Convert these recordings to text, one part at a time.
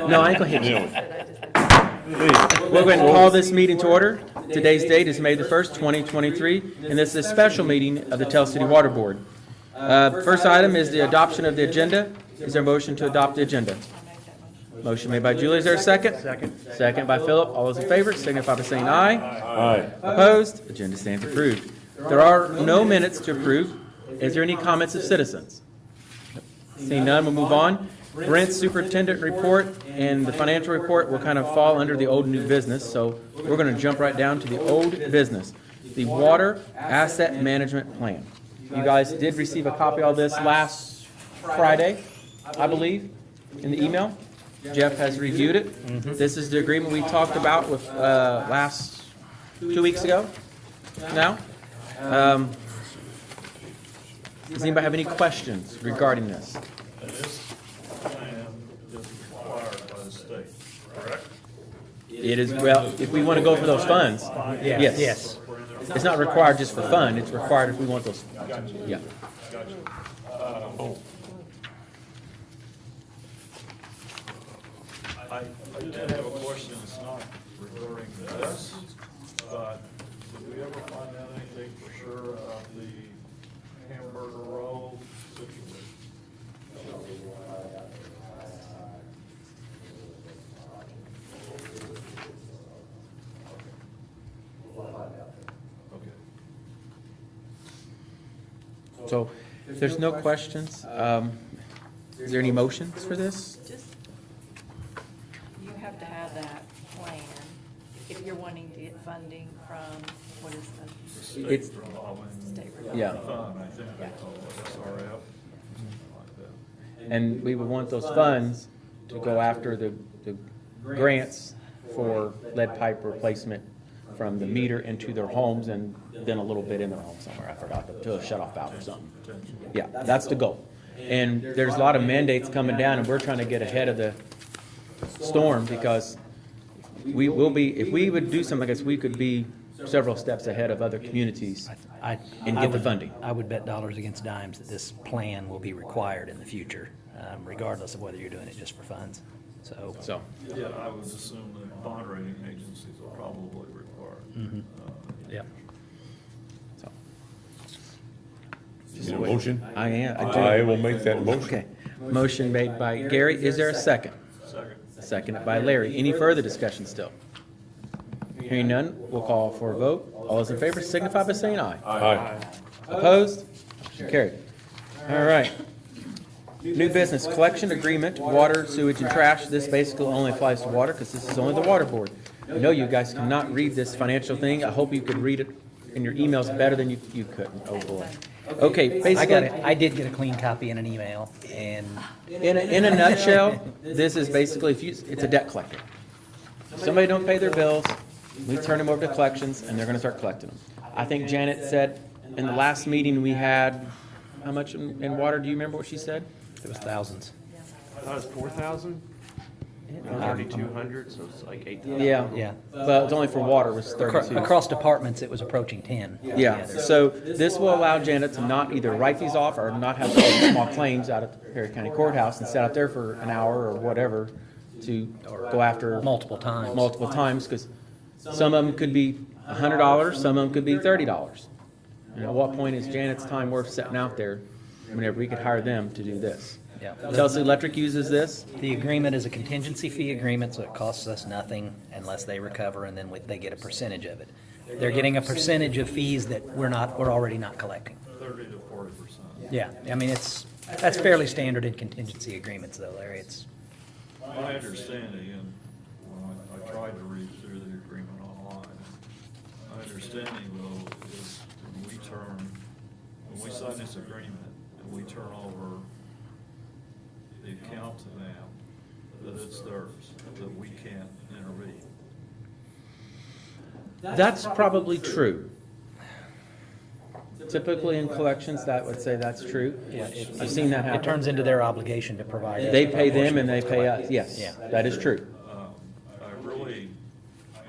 No, I ain't gonna hit you. We're going to call this meeting to order. Today's date is May the 1st, 2023, and this is a special meeting of the Tell City Water Board. First item is the adoption of the agenda. Is there a motion to adopt the agenda? Motion made by Julie. Is there a second? Second. Second by Philip. All those in favor signify by saying aye. Aye. Opposed? Agenda stands approved. There are no minutes to approve. Is there any comments of citizens? Seeing none, we'll move on. Brent's superintendent report and the financial report will kind of fall under the old and new business, so we're going to jump right down to the old business, the water asset management plan. You guys did receive a copy of this last Friday, I believe, in the email. Jeff has reviewed it. This is the agreement we talked about with last 2 weeks ago now. Does anybody have any questions regarding this? This plan is required by the state, correct? It is, well, if we want to go for those funds, yes. Yes. It's not required just for fun, it's required if we want those. Yeah. I did have a question, it's not regarding this, but did we ever find out anything for sure about the hamburger roll situation? Okay. So, if there's no questions, is there any motions for this? Just, you have to have that plan if you're wanting to get funding from, what is The the state It's- revolving state? Yeah. fund, I think they call it, SRF, something like that. And we would want those funds to go after the grants for lead pipe replacement from the meter into their homes and then a little bit in their home somewhere. I forgot to a shut-off valve or something. Yeah, that's the goal. And there's a lot of mandates coming down, and we're trying to get ahead of the storm because we will be, if we would do something like this, we could be several steps ahead of other communities I and get the would- funding. I would bet dollars against dimes that this plan will be required in the future, regardless of whether you're doing it just for funds. So, Yeah, I would assume that bond rating agencies will probably require it. Yeah. so. Need a motion? I am, I do. I will make that motion. Okay. Motion made by Gary. Is there a second? Second. Seconded by Larry. Any further discussion still? Hearing none, we'll call for a vote. All those in favor signify by saying aye. Aye. Opposed? Motion carried. All right. New business, collection agreement, water, sewage, and trash. This basically only applies to water because this is only the water board. I know you guys cannot read this financial thing. I hope you could read it in your emails better than you couldn't. Oh, boy. Okay, I got it. basically, I did get a clean copy in an email, and in a nutshell, this is basically, it's a debt collector. Somebody don't pay their bills, we turn them over to collections, and they're gonna start collecting them. I think Janet said in the last meeting we had, how much in water, do you remember what she said? it was thousands. I thought it was 4,000, 3,200, so it's like 8,000. Yeah. Yeah. Well, it's only for water, was 32. Across departments, it was approaching 10. Yeah, so this will allow Janet to not either write these off or not have to call small claims out at the Perry County Courthouse and sit out there for an hour or whatever to go after Multiple times. multiple times, because some of them could be $100, some of them could be $30. And at what point is Janet's time worth sitting out there whenever we could hire them to do this? Yeah. Telsey Electric uses this. The agreement is a contingency fee agreement, so it costs us nothing unless they recover, and then they get a percentage of it. They're getting a percentage of fees that we're already not collecting. 30 to 40%. Yeah, I mean, that's fairly standard in contingency agreements, though, Larry. It's, My understanding, and when I tried to read through the agreement online, my understanding though is when we sign this agreement and we turn over the account to them, that it's theirs, that we can't intervene. That's probably true. Typically in collections, that would say that's true. yeah, I've seen that it happen. turns into their obligation to provide. They pay them and they pay us, yes, Yeah. that is true.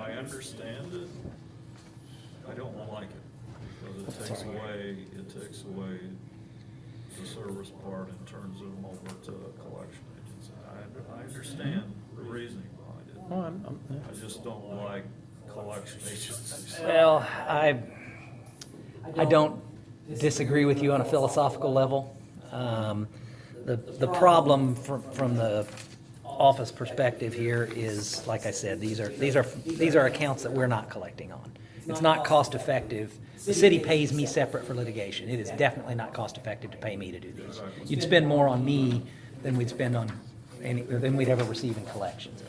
I understand it. I don't like it because it takes away the service part and turns them over to a collection agency. I understand really Oh, I just don't like collection agencies. Well, I don't disagree with you on a philosophical level. The problem from the office perspective here is, like I said, these are accounts that we're not collecting on. It's not cost effective. The city pays me separate for litigation. It is definitely not cost effective to pay me to do these. You'd spend more on me than we'd spend on than we'd ever receive in collections.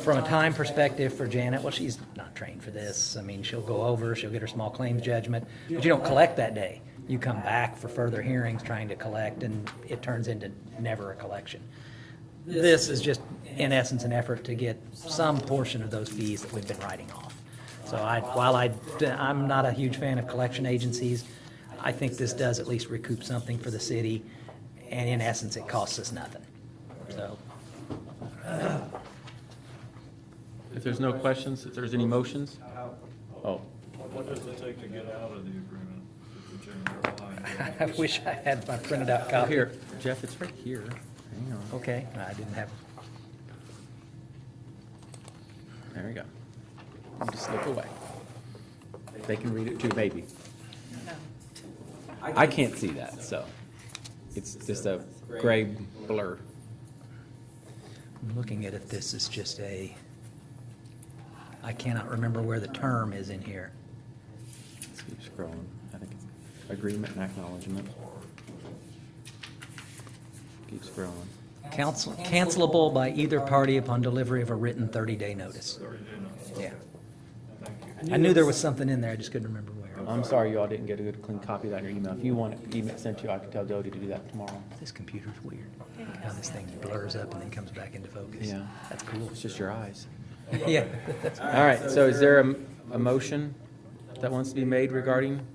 From a time perspective for Janet, well, she's not trained for this. I mean, she'll go over, she'll get her small claims judgment, but you don't collect that day. You come back for further hearings trying to collect, and it turns into never a collection. This is just, in essence, an effort to get some portion of those fees that we've been writing off. So while I'm not a huge fan of collection agencies, I think this does at least recoup something for the city, and in essence, it costs us nothing. So. If there's no questions, if there's any motions? Oh, What does it take to get out of the agreement if we change our mind? I wish I had my printed out copy. here, Jeff, it's right here. Hang on. Okay, I didn't have, There you go. You just look away. They can read it too, maybe. No. I can't see that, so it's just a gray blur. I'm looking at it, this is just I cannot remember where the term is in here. Let's keep scrolling. I think it's agreement and acknowledgement. Keep scrolling. Cancelable by either party upon delivery of a written 30-day notice. 30 day notice. Yeah. Thank you. I knew there was something in there, I just couldn't remember where. I'm sorry you all didn't get a good clean copy of that in your email. If you want it email sent to you, I can tell Dodie to do that tomorrow. This computer's weird. How this thing blurs up and then comes back into focus. Yeah. That's cool. It's just your eyes. Yeah. All right, so is there a motion that wants to be made regarding?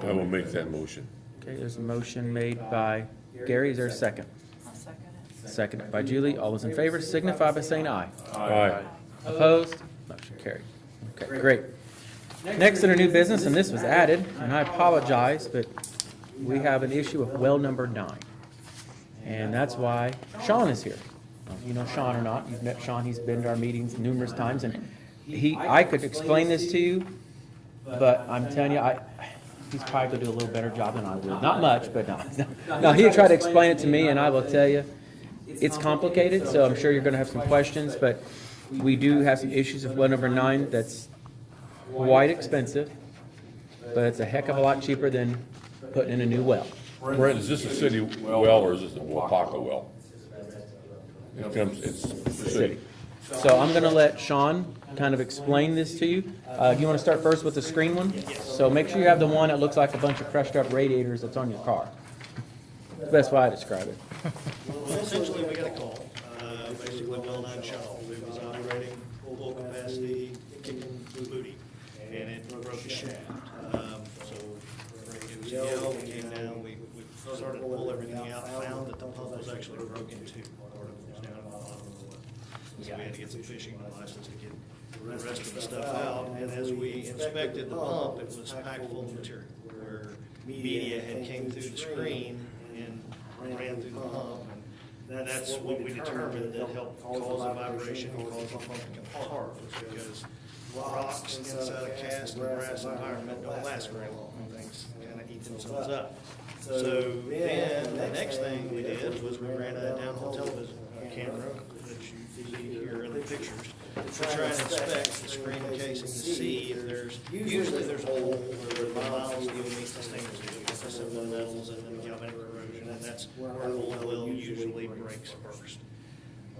I will make that motion. Okay, there's a motion made by Gary. Is there a second? I'll second it. Seconded by Julie. All those in favor signify by saying aye. Aye. Opposed? Motion carried. Okay, great. Next under new business, and this was added, and I apologize, but we have an issue of well number 9. And that's why Sean is here. You know Sean or not, you've met Sean, he's been to our meetings numerous times, and I could explain this to you, but I'm telling you, he's probably gonna do a little better job than I will. Not much, but no. No, he'll try to explain it to me, and I will tell you, it's complicated, so I'm sure you're gonna have some questions, but we do have some issues with well number 9 that's quite expensive, but it's a heck of a lot cheaper than putting in a new well. Brent, is this a city well or is this a Wapaka well? It's the city. So I'm gonna let Sean kind of explain this to you. Do you wanna start first with the screen one? So make sure you have the one that looks like a bunch of crushed up radiators that's on your car. Best way I describe it. Well, essentially, we got a call, basically well known shop. It was operating full capacity, kicking booty, and it broke the shaft. So it was yelled, we came down, we started to pull everything out, found that the pump was actually broken too. Part of it was down at the bottom of the well. So we had to get some fishing devices to get the rest of the stuff out. And as we inspected the pump, it was packed full of material, where media had came through the screen and ran through the pump. And that's what we determined that helped cause the vibration and cause the pump to come apart, was because rocks inside a cast and brass environment don't last very long. Things kind of eat themselves up. So then, the next thing we did was we ran a downhole television camera that you see here in the pictures to try and inspect the screen casing to see if usually there's a hole where the mild steel meets the stainless steel, you get the simple metals and then galvanic corrosion, and that's where old oil usually breaks first.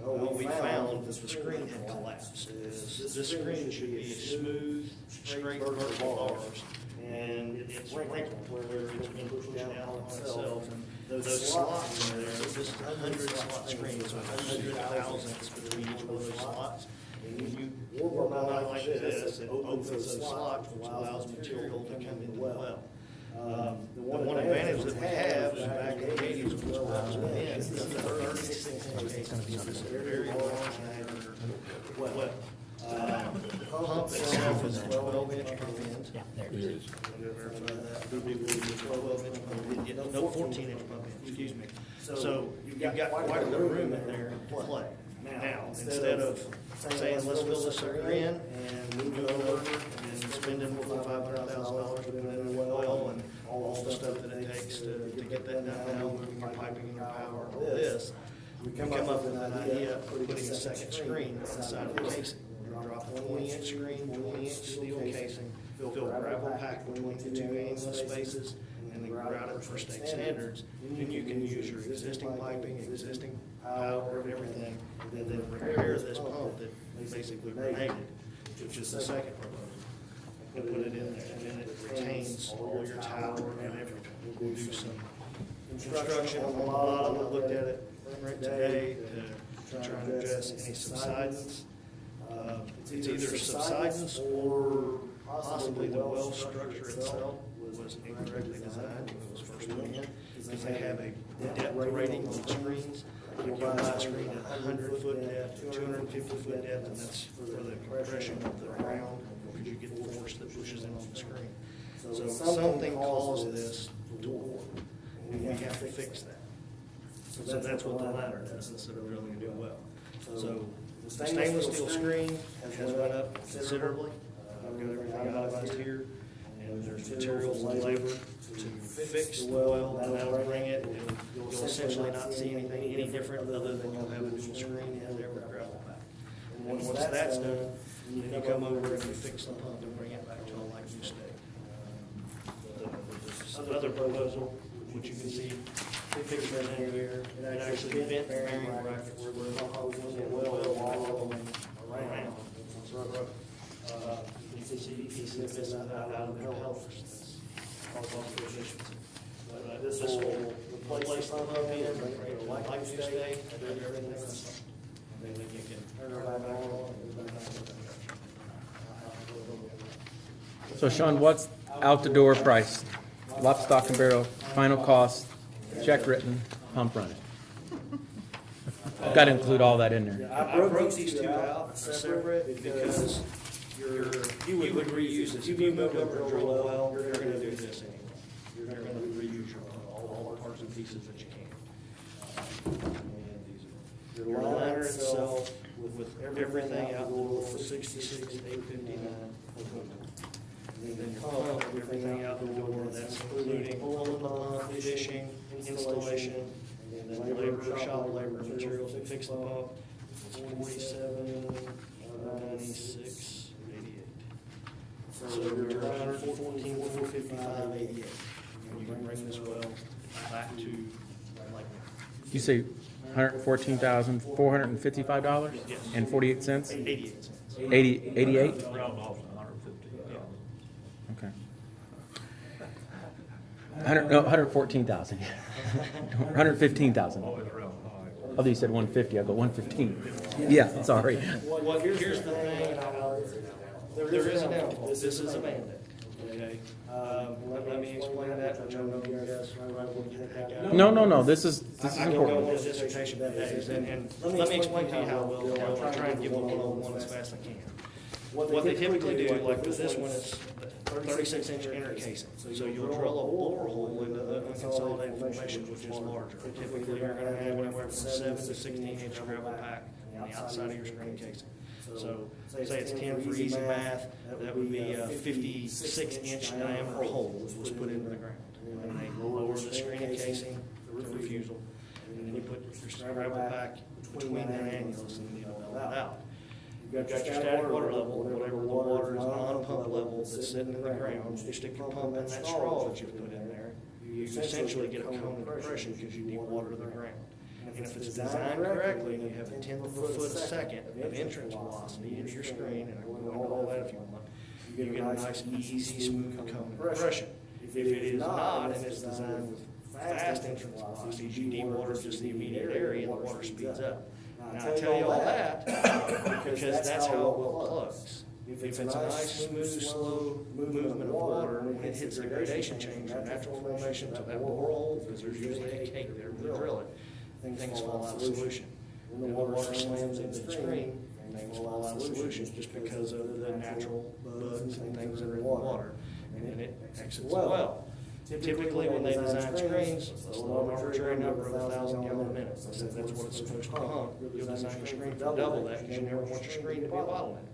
What we found was the screen had collapsed. This screen should be a smooth, straight vertical bars, and it's wrinkled where it's been pushed down on itself. And those slots in there, this is a 100-slot screen, so 100 thousandths between each one of those slots. And when you warp them out like this, it opens those slots, which allows material to come into the well. The one advantage that we have is back in the 80s when this well was put in, this is a 36-inch casing. This is a very large diameter well. The pump itself is a 12-inch pump end. Yeah, there it is. No, 14-inch pump end, excuse me. So you've got quite a bit of room in there to play. Now, instead of saying, let's fill this sucker in and move it over and then spending $500,000 to put in a well and all the stuff that it takes to get that done now, moving your piping and your power and all this, we come up with an idea of putting a second screen inside of the casing. Drop a 20-inch screen, 20-inch steel casing, fill gravel pack between the two annular spaces, and then grout it for state standards. Then you can use your existing piping, existing power, and everything, and then repair this pump that basically grenaded, which is the second proposal. And put it in there, and then it retains all your tower and everything. We'll do some construction on the bottom. I looked at it right today to try and address any subsidence. It's either subsidence or possibly the well structure itself was incorrectly designed when it was first put in, because they have a depth rating on the screens. You can buy a screen at 100-foot depth, 250-foot depth, and that's for the compression of the ground, because you get the force that pushes in on the screen. So something caused this to warp, and we have to fix that. So that's what the ladder does instead of drilling a new well. So the stainless steel screen has went up considerably. I've got everything itemized here, and there's materials and labor to fix the well, and that'll bring it, and you'll essentially not see anything any different other than you'll have a dual screen and there with gravel pack. And once that's done, then you come over and you fix the pump and bring it back to a like new state. The other proposal, which you can see picture in here, it actually bent bearing brackets where the pump was in well all the way around. You can see pieces missing out of the pelleters. That's all for efficiency. But this will replace the pump in, bring it to like new state, and then everything else. And then you can turn it right back on and go back to production. So Sean, what's out the door price? Lock, stock, and barrel, final cost, check written, pump running. I've got to include all that in there. I broke these two out separate because you would reuse this. If you move over to drill a well, you're gonna do this anyway. You're gonna reuse your pump, all the parts and pieces that you can. Your liner itself, with everything out the door for 66, 859. And then your pump, everything out the door, that's including pulling the pump, fishing, installation, and then labor, shop labor, materials to fix the pump. It's 47, 96, 88. So you're 114, 455, 88. And you can bring this well back to like. You say $114,455 and 48 cents? 88 cents. 88? Round off to 150. Okay. 114,000. 115,000. Always round high. Although you said 150, I go 115. Yeah, sorry. Well, here's the thing, there is a downfall, this is a mandate, okay? Let me explain that, which I know you guys right will get the heck out of. No, this is I can go important. into dissertation for days, and let me explain to you how it will go. I'll try and give a one-on-one as fast as I can. What they typically do, like with this one, it's 36-inch inner casing. So you'll drill a borehole into the unconsolidated formation, which is larger. Typically, you're gonna have anywhere from 7 to 16-inch gravel pack on the outside of your screen casing. So say it's 10 for easy math, that would be a 56-inch diameter hole was put into the ground. And they lower the screen casing, the refusal, and then you put your gravel pack between their annulus and you belt it out. You've got your static water level, whatever the water is non-pump level that's sitting in the ground. You stick your pump in that straw that you've put in there, you essentially get a cone of depression because you dewater the ground. And if it's designed correctly, and you have a 10th of a foot a second of entrance velocity into your screen, and I will go into all that if you want, you get a nice, easy, smooth cone of depression. If it is not, and it's designed with fast entrance velocities, you dewater just the immediate area, and the water speeds up. Now, I tell you all that because that's how a well plugs. If it's a nice, smooth, slow movement of water, when it hits the gradation change or natural formation to that borehole, because there's usually a cake there when you drill it, things fall out of solution. When the water slams into the screen, things fall out of solution just because of the natural bugs and things that are in the water, and then it exits the well. Typically, when they design screens, let's load an arbitrary number of 1,000 gallon minutes. That's what it's supposed to pump. You'll design your screen for double that because you never want your screen to be a bottleneck.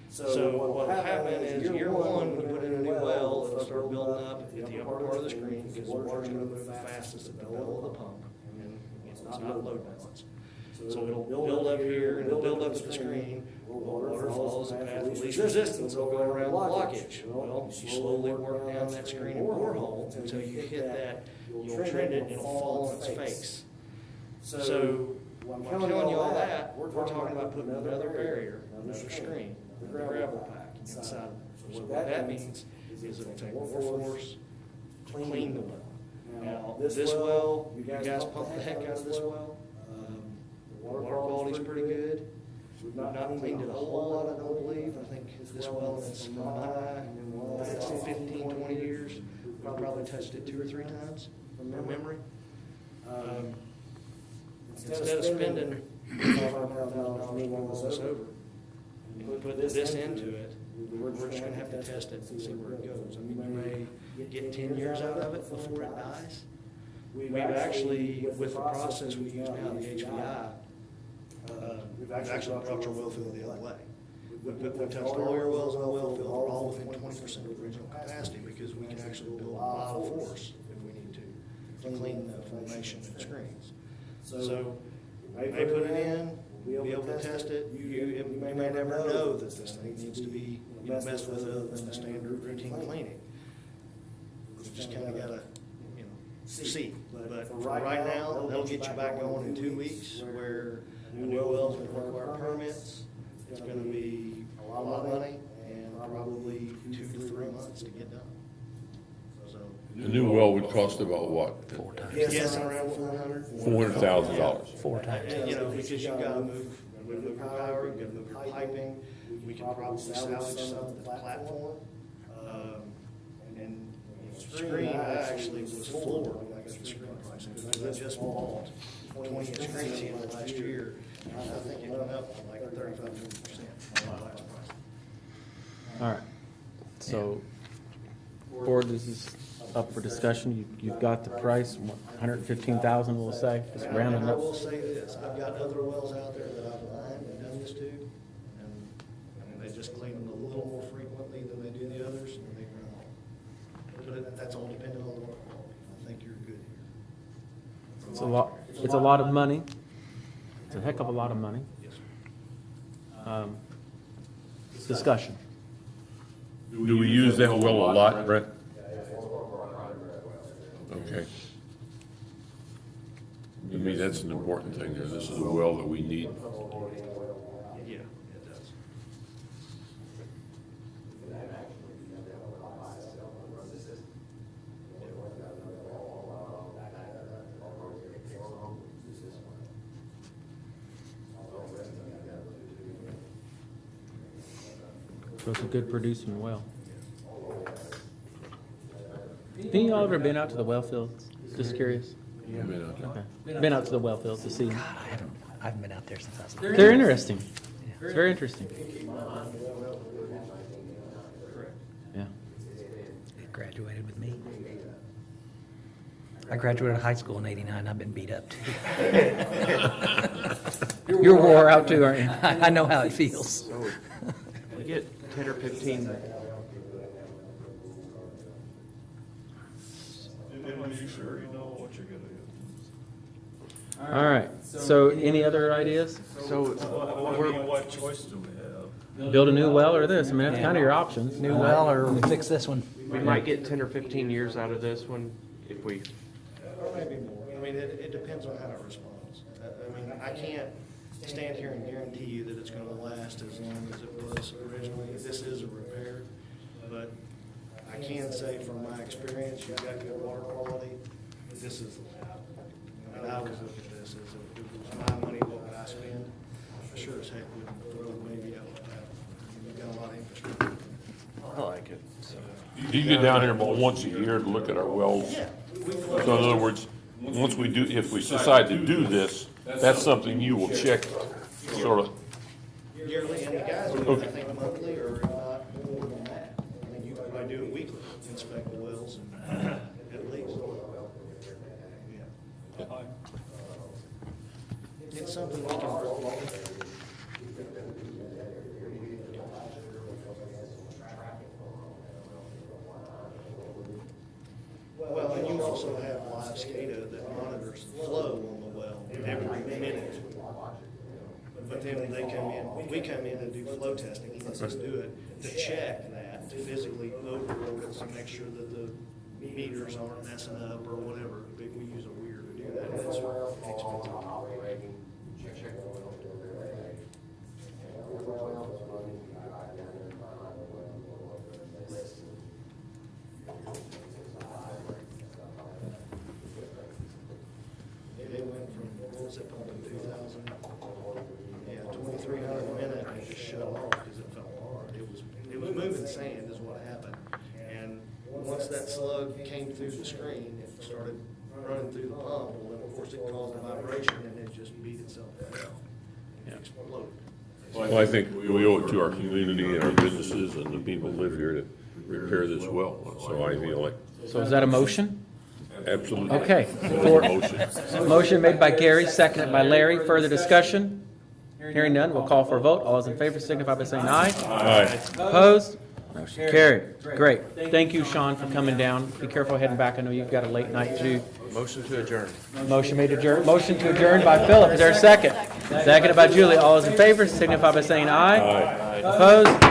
So what will happen is year one, when you put in a new well, it'll start building up at the upper part of the screen because the water's gonna move fastest at the bellow of the pump. And it's not load balanced. So it'll build up here and it'll build up to the screen. Water follows the path of least resistance. It'll go around the blockage. Well, you slowly work down that screen and borehole until you hit that, you'll trend it and it'll fall on its face. So when I'm telling you all that, we're talking about putting another barrier, another screen, the gravel pack inside. So what that means is it'll take more force to clean the well. Now, this well, you guys pump the heck out of this well. The water quality's pretty good. We've not cleaned it a whole lot, I don't believe. I think this well is in the last 15, 20 years. We've probably touched it 2 or 3 times from memory. Instead of spending $500,000 moving this over, and put this into it, we're just gonna have to test it and see where it goes. I mean, we may get 10 years out of it before it dies. We've actually, with the process we use now, the HVI, we've actually brought your well field the other way. We've touched all your wells in the well field, are all within 20% of the original capacity because we can actually build a lot of force if we need to clean the formation and screens. So we may put it in, we'll be able to test it. You may never know that this thing needs to be messed with other than the standard routine cleaning. You just kind of gotta, see. But for right now, that'll get you back going in 2 weeks, where a new well's gonna require permits. It's gonna be a lot of money and probably 2 to 3 months to get done. So, The new well would cost about what? 4 times. guessing around $400,000. 4 times. Because you gotta move your power, you gotta move your piping. We can probably salvage some of the platform. And screen, I actually was floored when I got the screen price, because I just bought 20-inch screens in the last year. And I think it went up like 35%. on my last price. All right. So, board, this is up for discussion. You've got the price, 115,000, we'll say, just rounding I up. will say this, I've got other wells out there that I've lined and done this to, and they just clean them a little more frequently than they do the others, and they run home. But that's all dependent on the water quality. I think you're good here. It's a lot of money. It's a heck of a lot of money. Yes, sir. Discussion. Do we use that well a lot, Brent? Okay. To me, that's an important thing there. This is a well that we need. Yeah, it does. So it's a good producing well. Any of y'all ever been out to the well fields? Just curious. I mean, Okay. Been out to the well fields to see. God, I haven't been out there since I was little. They're interesting. It's very interesting. Yeah. It graduated with me. I graduated high school in '89. I've been beat up too. You're wore out too, aren't you? I know how it feels. So we get 10 or 15. And when you sure you know what you're gonna do. All right. So any other ideas? So What choice do we have? Build a new well or this? I mean, that's kind of your options. New well or fix this one. we might get 10 or 15 years out of this one if we. Or maybe more. I mean, it depends on how it responds. I mean, I can't stand here and guarantee you that it's gonna last as long as it was originally. This is a repair, but I can say from my experience, you've got good water quality. This is, and I always look at this as if it was my money, what would I spend? I sure as heck would throw the baby out with that. You've got a lot of infrastructure. I like it. Do you get down here about once a year to look at our wells? Yeah. So in other words, once we do, if we decide to do this, that's something you will check sort of. Yearly, and the guys do it, I think monthly, or if not more than that. I think you probably do it weekly, inspect the wells, and also have live SCADA that monitors the flow on the well every minute. But then when we come in and do flow testing, he lets us do it to check that, to physically overload it, to make sure that the meters aren't messing up or whatever. We use a weir to do that, and it's expensive. It went from, what was it, pumping 2,000? Yeah, 2,300 a minute, and it just shut off because it fell apart. It was moving sand is what happened. And once that slug came through the screen, it started running through the pump, well, then of course it caused a vibration and it just beat itself down. And it exploded. Well, I think we owe it to our community and our businesses and the people who live here to repair this well. So I feel like, So is that a motion? absolutely. Okay. For motion. Motion made by Gary, seconded by Larry. Further discussion? Hearing none, we'll call for a vote. All those in favor signify by saying aye. Aye. Opposed? Motion carried. Great. Thank you, Sean, for coming down. Be careful heading back. I know you've got a late night too. Motion to adjourn. Motion made to adjourn. Motion to adjourn by Philip. Is there a second? Seconded by Julie. All those in favor signify by saying aye. Aye. Opposed?